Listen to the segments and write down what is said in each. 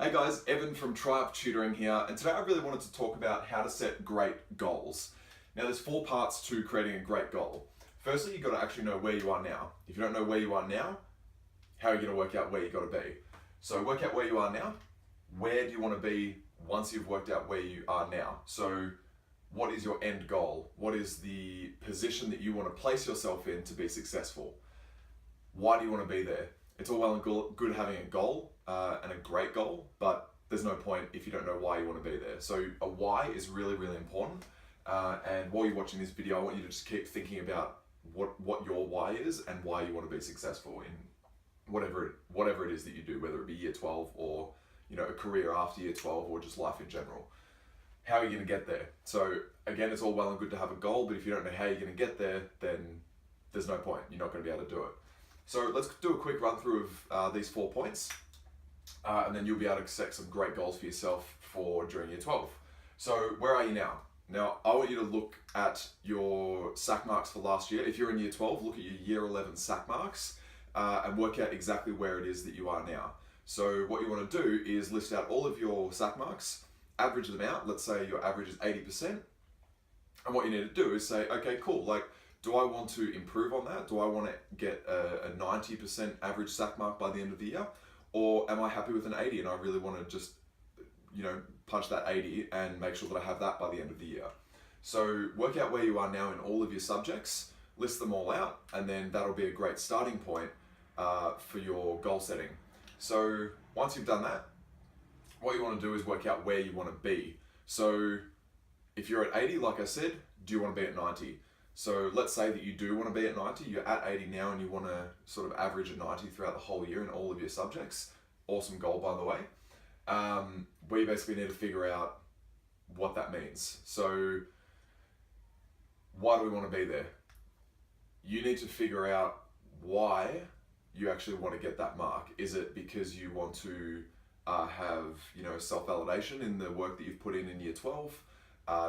Hey guys, Evan from Tutoring here, and today I really wanted to talk about how to set great goals. Now there's 4 parts to creating a great goal. Firstly, you've got to actually know where you are now. If you don't know where you are now, how are you going to work out where you've got to be? So work out where you are now. Where do you want to be once you've worked out where you are now? So what is your end goal? What is the position that you want to place yourself in to be successful? Why do you want to be there? It's all well and good having a goal and a great goal, but there's no point if you don't know why you want to be there. So a why is really, really important. And while you're watching this video, I want you to just keep thinking about what your why is and why you want to be successful in whatever it is that you do, whether it be year 12 or a career after year 12 or just life in general. How are you going to get there? So again, it's all well and good to have a goal, but if you don't know how you're going to get there, then there's no point. You're not going to be able to do it. So let's do a quick run through of these 4 points, and then you'll be able to set some great goals for yourself for during year 12. So where are you now? Now, I want you to look at your SAC marks for last year. If you're in year 12, look at your year 11 SAC marks and work out exactly where it is that you are now. So what you want to do is list out all of your SAC marks, average them out. Let's say your average is 80%. And what you need to do is say, okay, cool, do I want to improve on that? Do I want to get a 90% average SAC mark by the end of the year? Or am I happy with an 80 and I really want to just, punch that 80 and make sure that I have that by the end of the year? So work out where you are now in all of your subjects, list them all out, and then that'll be a great starting point for your goal setting. So once you've done that, what you want to do is work out where you want to be. So if you're at 80, like I said, do you want to be at 90? So let's say that you do want to be at 90, you're at 80 now and you want to sort of average at 90 throughout the whole year in all of your subjects. Awesome goal, by the way. We basically need to figure out what that means. So why do we want to be there? You need to figure out why you actually want to get that mark. Is it because you want to have self-validation in the work that you've put in year 12?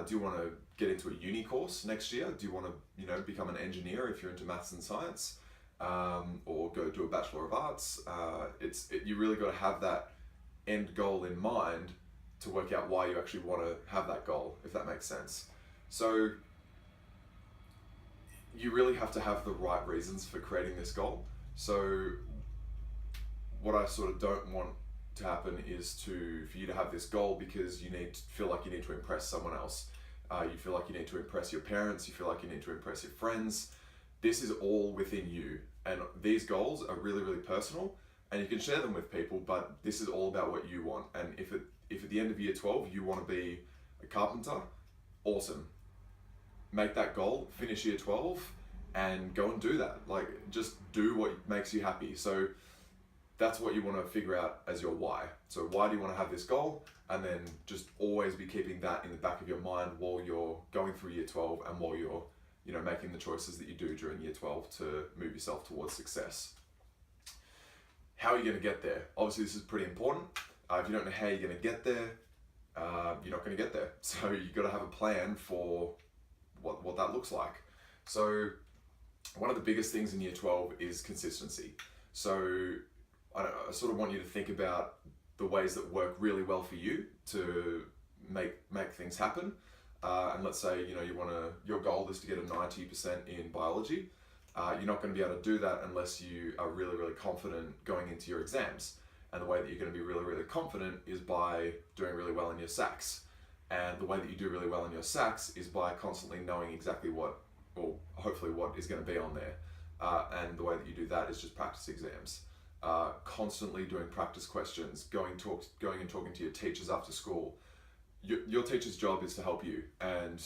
Do you want to get into a uni course next year? Do you want to become an engineer if you're into maths and science, or go do a Bachelor of Arts? You really got to have that end goal in mind to work out why you actually want to have that goal, if that makes sense. So you really have to have the right reasons for creating this goal. So what I sort of don't want to happen is for you to have this goal because you feel like you need to impress someone else. You feel like you need to impress your parents, you feel like you need to impress your friends. This is all within you, and these goals are really, really personal, and you can share them with people, but this is all about what you want. And if at the end of year 12 you want to be a carpenter, awesome. Make that goal, finish year 12, and go and do that. Just do what makes you happy. So that's what you want to figure out as your why. So why do you want to have this goal? And then just always be keeping that in the back of your mind while you're going through year 12 and while you're making the choices that you do during year 12 to move yourself towards success. How are you going to get there? Obviously this is pretty important. If you don't know how you're going to get there, you're not going to get there. So you've got to have a plan for what that looks like. So one of the biggest things in year 12 is consistency. So I sort of want you to think about the ways that work really well for you to make things happen. And let's say your goal is to get a 90% in biology. You're not going to be able to do that unless you are really, really confident going into your exams. And the way that you're going to be really, really confident is by doing really well in your SACs. And the way that you do really well in your SACs is by constantly knowing exactly hopefully what is going to be on there. And the way that you do that is just practice exams. Constantly doing practice questions, going and talking to your teachers after school. Your teacher's job is to help you, and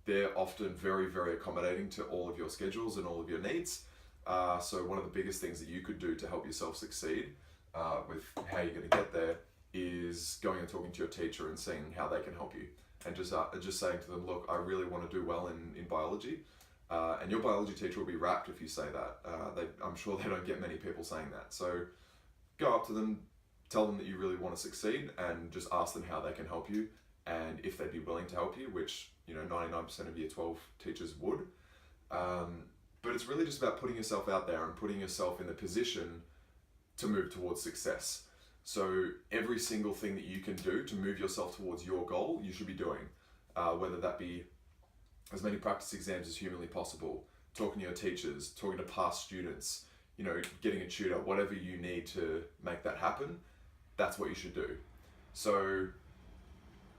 they're often very, very accommodating to all of your schedules and all of your needs. So one of the biggest things that you could do to help yourself succeed with how you're going to get there is going and talking to your teacher and seeing how they can help you, and just saying to them, look, I really want to do well in biology. And your biology teacher will be rapt if you say that. I'm sure they don't get many people saying that. So go up to them, tell them that you really want to succeed, and just ask them how they can help you, and if they'd be willing to help you, which 99% of year 12 teachers would. But it's really just about putting yourself out there and putting yourself in the position to move towards success. So every single thing that you can do to move yourself towards your goal, you should be doing. Whether that be as many practice exams as humanly possible, talking to your teachers, talking to past students, you know, getting a tutor, whatever you need to make that happen, that's what you should do. So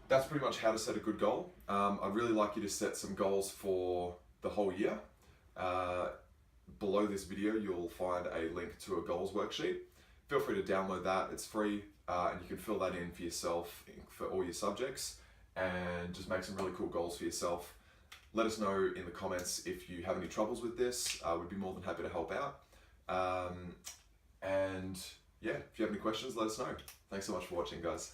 that's pretty much how to set a good goal. I'd really like you to set some goals for the whole year. Below this video, you'll find a link to a goals worksheet. Feel free to download that, it's free, and you can fill that in for yourself for all your subjects and just make some really cool goals for yourself. Let us know in the comments if you have any troubles with this. We'd be more than happy to help out. And yeah, if you have any questions, let us know. Thanks so much for watching, guys.